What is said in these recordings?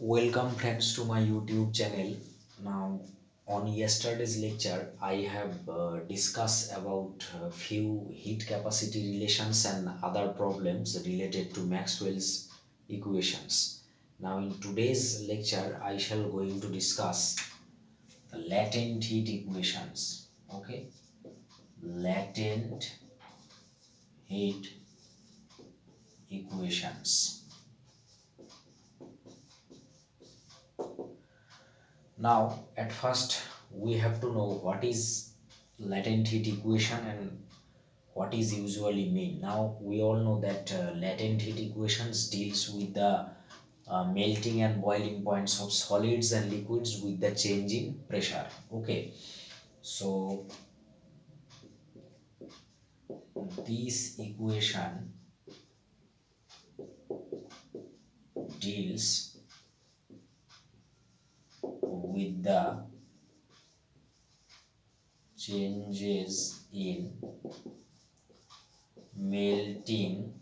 Welcome friends to my YouTube channel. Now on yesterday's lecture I have discussed about few heat capacity relations and other problems related to Maxwell's equations. Now in today's lecture I shall going to discuss the latent heat equations. Okay, latent heat equations. Now, at first, we have to know what is latent heat equation and what is usually mean. Now, we all know that latent heat equations deals with the melting and boiling points of solids and liquids with the change in pressure. Okay, so this equation deals with the changes in melting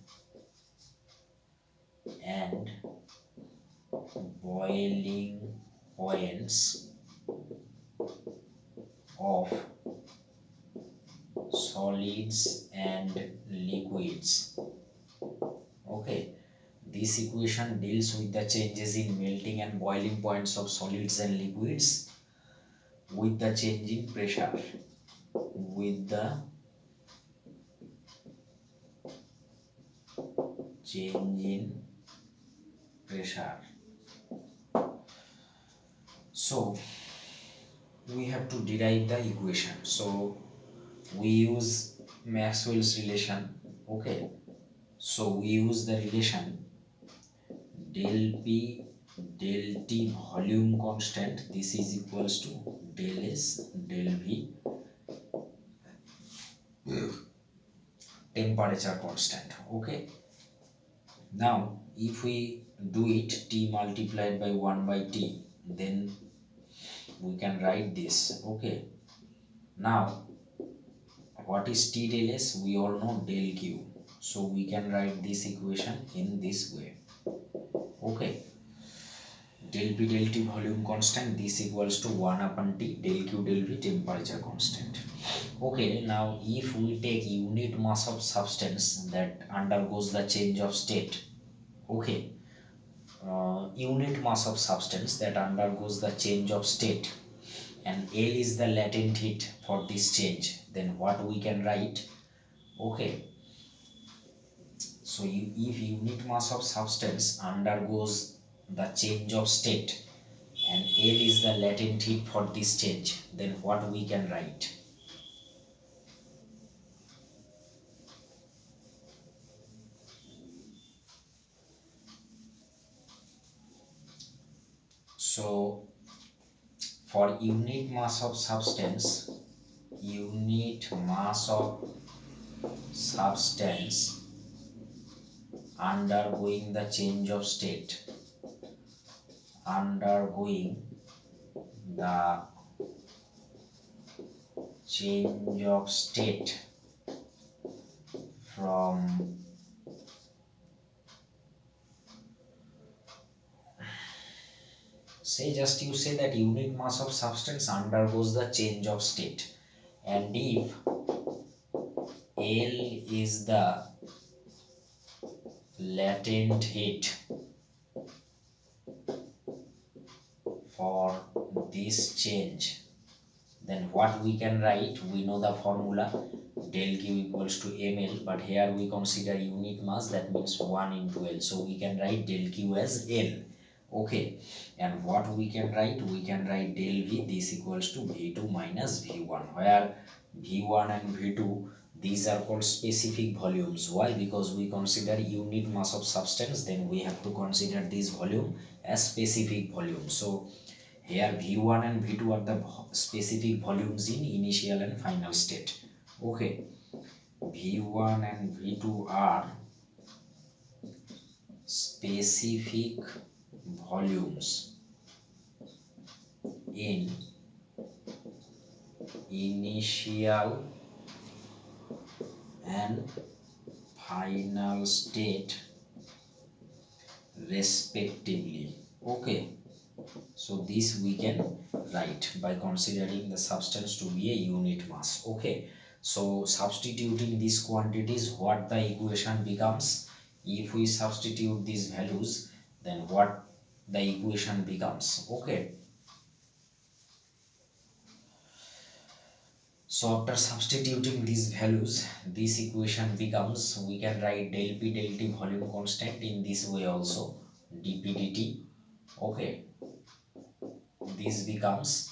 and boiling points of solids and liquids. Okay, this equation deals with the changes in melting and boiling points of solids and liquids with the change in pressure. With the change in pressure. So we have to derive the equation. So we use Maxwell's relation. Okay, so we use the relation del P del T volume constant. This is equals to del S del V temperature constant. Okay, now if we do it T multiplied by 1 by T, then we can write this. Okay, now what is T del S? We all know del Q, so we can write this equation in this way. Okay, del P del T volume constant, this equals to 1 upon T del Q del V temperature constant. Okay, now if we take unit mass of substance that undergoes the change of state. Okay, unit mass of substance that undergoes the change of state, and L is the latent heat for this change, then what we can write? Okay, so if unit mass of substance undergoes the change of state and L is the latent heat for this change, then what we can write? So for unit mass of substance, unit mass of substance undergoing the change of state, undergoing the change of state from you say that unit mass of substance undergoes the change of state, and if L is the latent heat for this change, then what we can write? We know the formula del Q equals to ml, but here we consider unit mass, that means 1 into L, so we can write del Q as L. Okay, and what we can write? We can write del V, this equals to V2 minus V1, where V1 and V2, these are called specific volumes. Why? Because we consider unit mass of substance, then we have to consider this volume as specific volume. So here V1 and V2 are the specific volumes in initial and final state. Okay, V1 and V2 are specific volumes in initial and final state respectively. Okay, so this we can write by considering the substance to be a unit mass. Okay, so substituting these quantities, what the equation becomes, if we substitute these values, then what the equation becomes. Okay, so after substituting these values, this equation becomes, we can write del P del T volume constant in this way also, dp dt. Okay, this becomes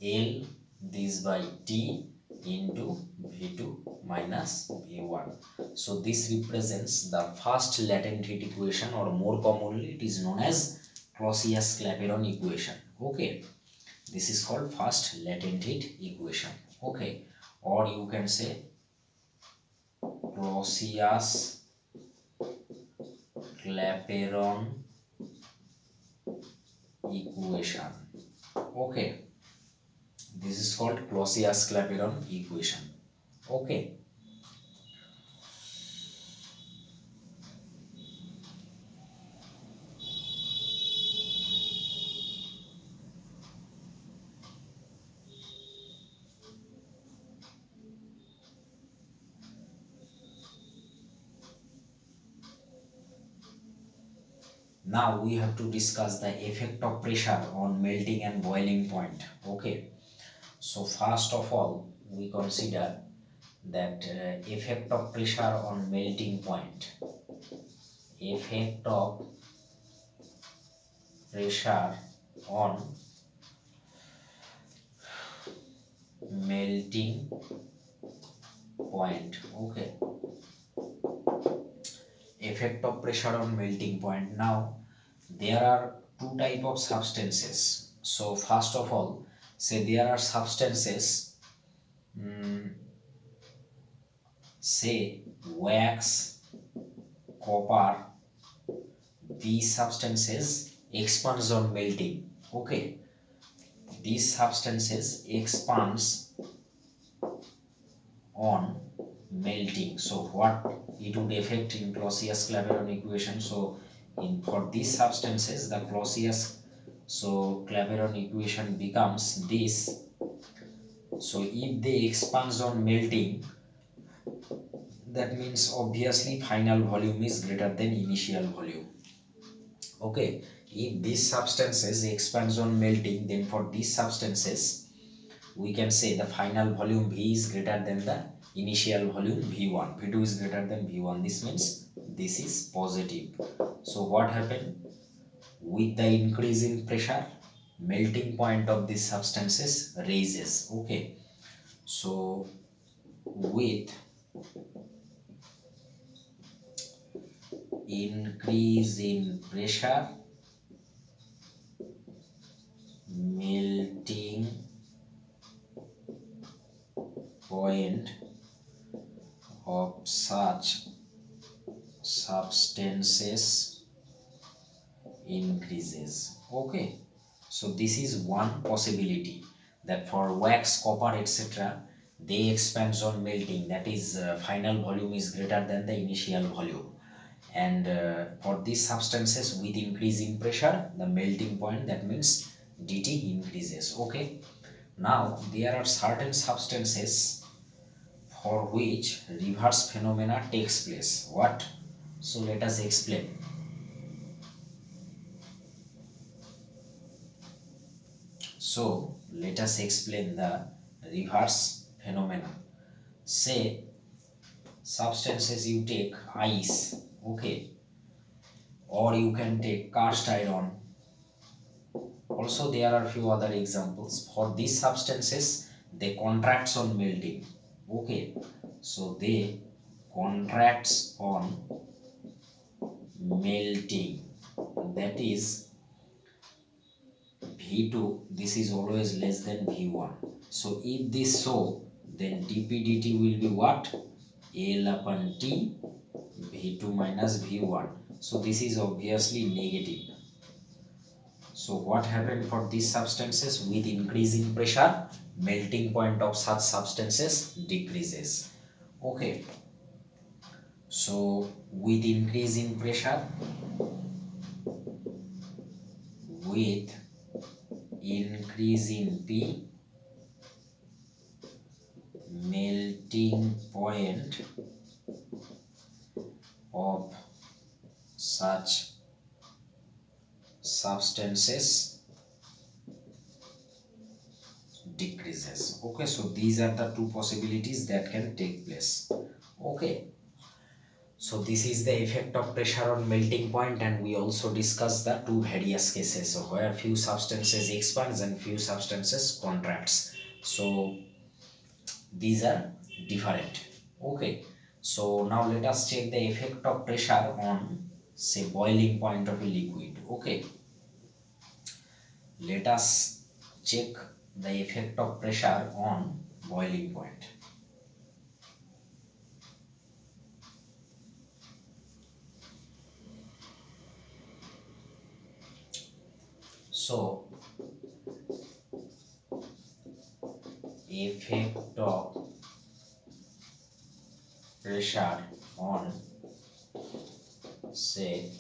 L this by T into V2 minus V1. So this represents the first latent heat equation, or more commonly it is known as Clausius-Clapeyron equation. Okay, this is called first latent heat equation. Okay, or you can say Clausius-Clapeyron equation. Okay, this is called Clausius-Clapeyron equation. Okay, now we have to discuss the effect of pressure on melting and boiling point. Okay, so first of all we consider that effect of pressure on melting point. Effect of pressure on melting point. Okay, effect of pressure on melting point. Now there are two type of substances. So first of all, say there are substances, say wax, copper. These substances expands on melting. Okay, these substances expands on melting. So what it would affect in Clausius-Clapeyron equation? So in for these substances, the Clapeyron equation becomes this. So if they expands on melting, that means obviously final volume is greater than initial volume. Okay, if these substances expands on melting, then for these substances we can say the final volume V is greater than the initial volume V1. V2 is greater than V1. This means this is positive. So what happened? With the increase in pressure, melting point of these substances raises. Okay, so with increase in pressure, melting point of such substances increases. Okay, so this is one possibility, that for wax, copper, etc., they expands on melting, that is final volume is greater than the initial volume, and for these substances with increasing pressure, the melting point, that means dt increases. Okay, now there are certain substances for which reverse phenomena takes place. What? So let us explain. So let us explain the reverse phenomena. Say substances, you take ice, okay, or you can take cast iron. Also there are few other examples. For these substances, they contracts on melting. Okay, so they contracts on melting. That is V2, this is always less than V1. So if this so, then dp dt will be what? L upon T V2 minus V1. So this is obviously negative. So what happened for these substances? With increasing pressure, melting point of such substances decreases. Okay. So with increasing pressure, with increase in P, melting point of such substances decreases. Okay, so these are the two possibilities that can take place. Okay, so this is the effect of pressure on melting point, and we also discussed the two various cases where few substances expands and few substances contracts. So these are different. Okay, so now let us check the effect of pressure on, say, boiling point of a liquid. Okay, let us check the effect of pressure on boiling point. So effect of pressure on, say,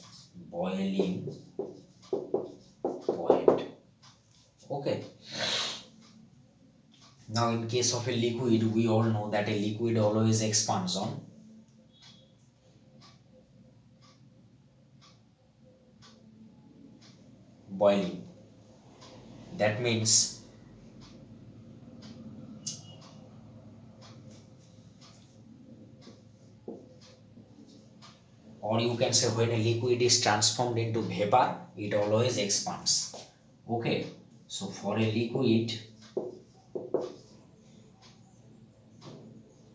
boiling point. Okay, now in case of a liquid, we all know that a liquid always expands on boiling. That means, or you can say, when a liquid is transformed into vapor, it always expands. Okay, so for a liquid,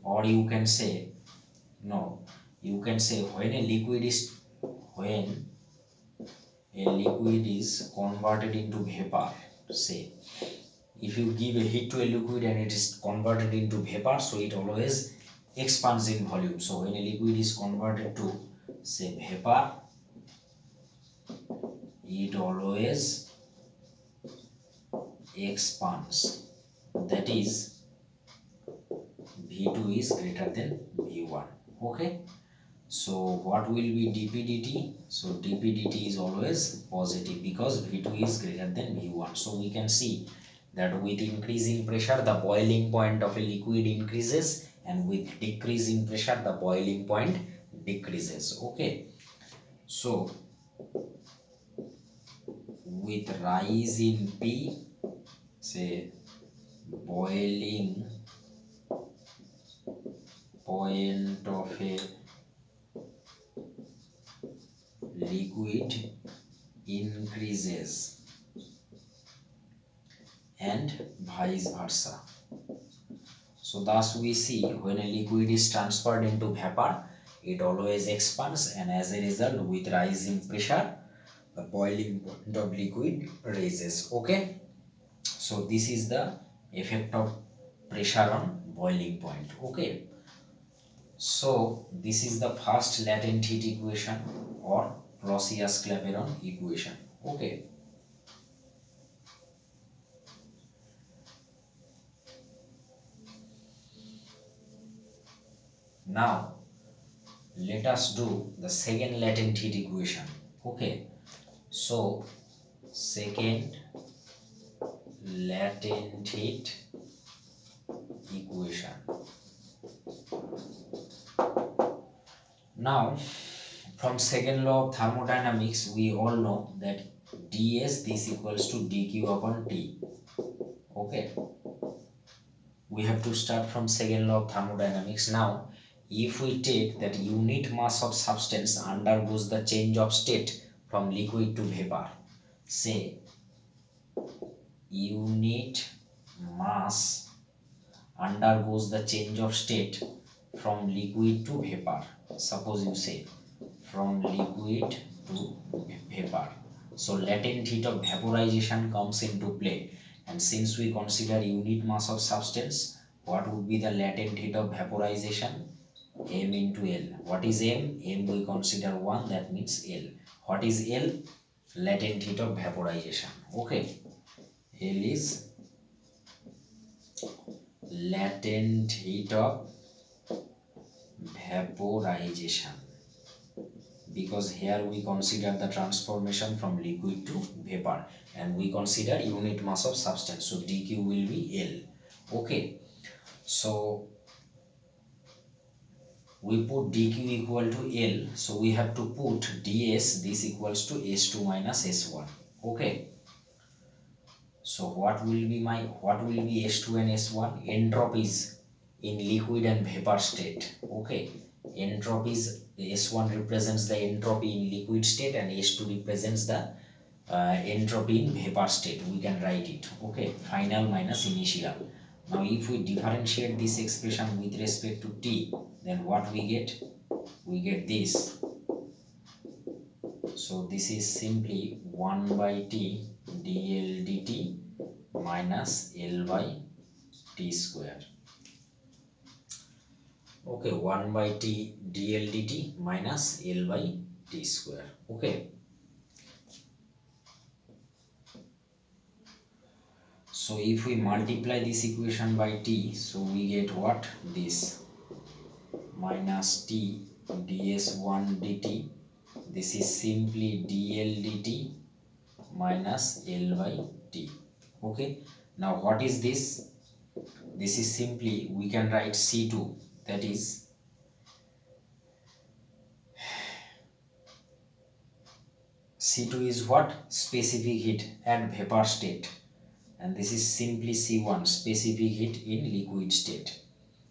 or you can say, no, you can say when a liquid is converted into vapor, say, if you give a heat to a liquid and it is converted into vapor, so it always expands in volume. So when a liquid is converted to, say, vapor, it always expands. That is, V2 is greater than V1. Okay, so what will be dP dt? So dP dt is always positive because V2 is greater than V1. So we can see that with increasing pressure, the boiling point of a liquid increases, and with decreasing pressure, the boiling point decreases. Okay, so with rise in P, say, boiling point of a liquid increases, and vice versa. So thus we see when a liquid is transferred into vapor, it always expands, and as a result, with rising pressure, the boiling point of liquid raises. Okay, so this is the effect of pressure on boiling point. Okay, so this is the first latent heat equation, or Clapeyron equation. Okay, now let us do the second latent heat equation. Okay, so second latent heat equation. Now, from second law of thermodynamics, we all know that ds, this equals to dq upon t. Okay, we have to start from second law of thermodynamics. Now, if we take that unit mass of substance undergoes the change of state from liquid to vapor, say, unit mass undergoes the change of state from liquid to vapor. Suppose you say from liquid to vapor. So latent heat of vaporization comes into play. And since we consider unit mass of substance, what would be the latent heat of vaporization? M into L. What is M? M we consider 1, that means L. What is L? Latent heat of vaporization. Okay. L is latent heat of vaporization. because here we consider the transformation from liquid to vapor, and we consider unit mass of substance, so dq will be L. Okay, so we put dq equal to L, so we have to put ds, this equals to S2 minus S1. Okay, so what will be S2 and S1? Entropies in liquid and vapor state. Okay, entropies, S1 represents the entropy in liquid state and S2 represents the entropy in vapor state. We can write it. Okay, final minus initial. Now if we differentiate this expression with respect to t, then what we get? We get this. So this is simply 1 by t dl dt minus L by t square. Okay, 1 by t dl dt minus L by t square. Okay, so if we multiply this equation by t, so we get what? This minus t ds1 dt. This is simply dl dt minus L by t. Okay, now what is this? This is simply, we can write C2, that is C2 is what? Specific heat at vapor state, and this is simply C1, specific heat in liquid state,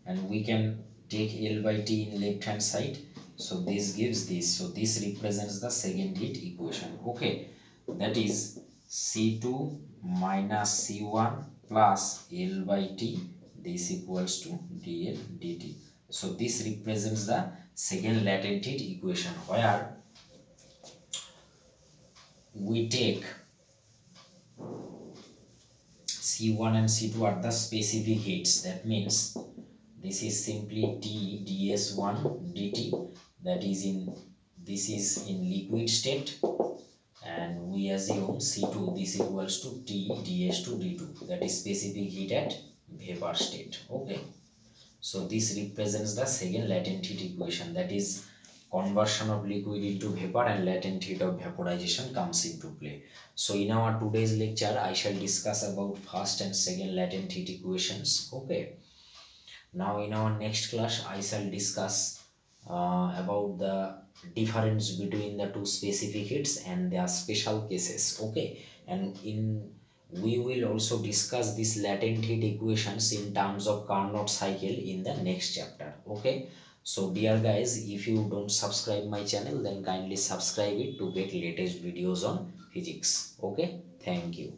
and we can take L by T in left hand side, so this gives this, so this represents the second heat equation. Okay, that is C2 minus C1 plus L by T, this equals to dl dt. So this represents the second latent heat equation, where we take C1 and C2 are the specific heats. That means this is simply T ds1 dt, that is in, this is in liquid state, and we assume C2, this equals to T ds2 d2, that is specific heat at vapor state. Okay, so this represents the second latent heat equation, that is conversion of liquid into vapor and latent heat of vaporization comes into play. So in our today's lecture, I shall discuss about first and second latent heat equations. Okay, now in our next class, I shall discuss about the difference between the two specific heats and their special cases. Okay, and in we will also discuss these latent heat equations in terms of Carnot cycle in the next chapter. Okay, so dear guys, if you don't subscribe my channel, then kindly subscribe it to get latest videos on physics. Okay, thank you.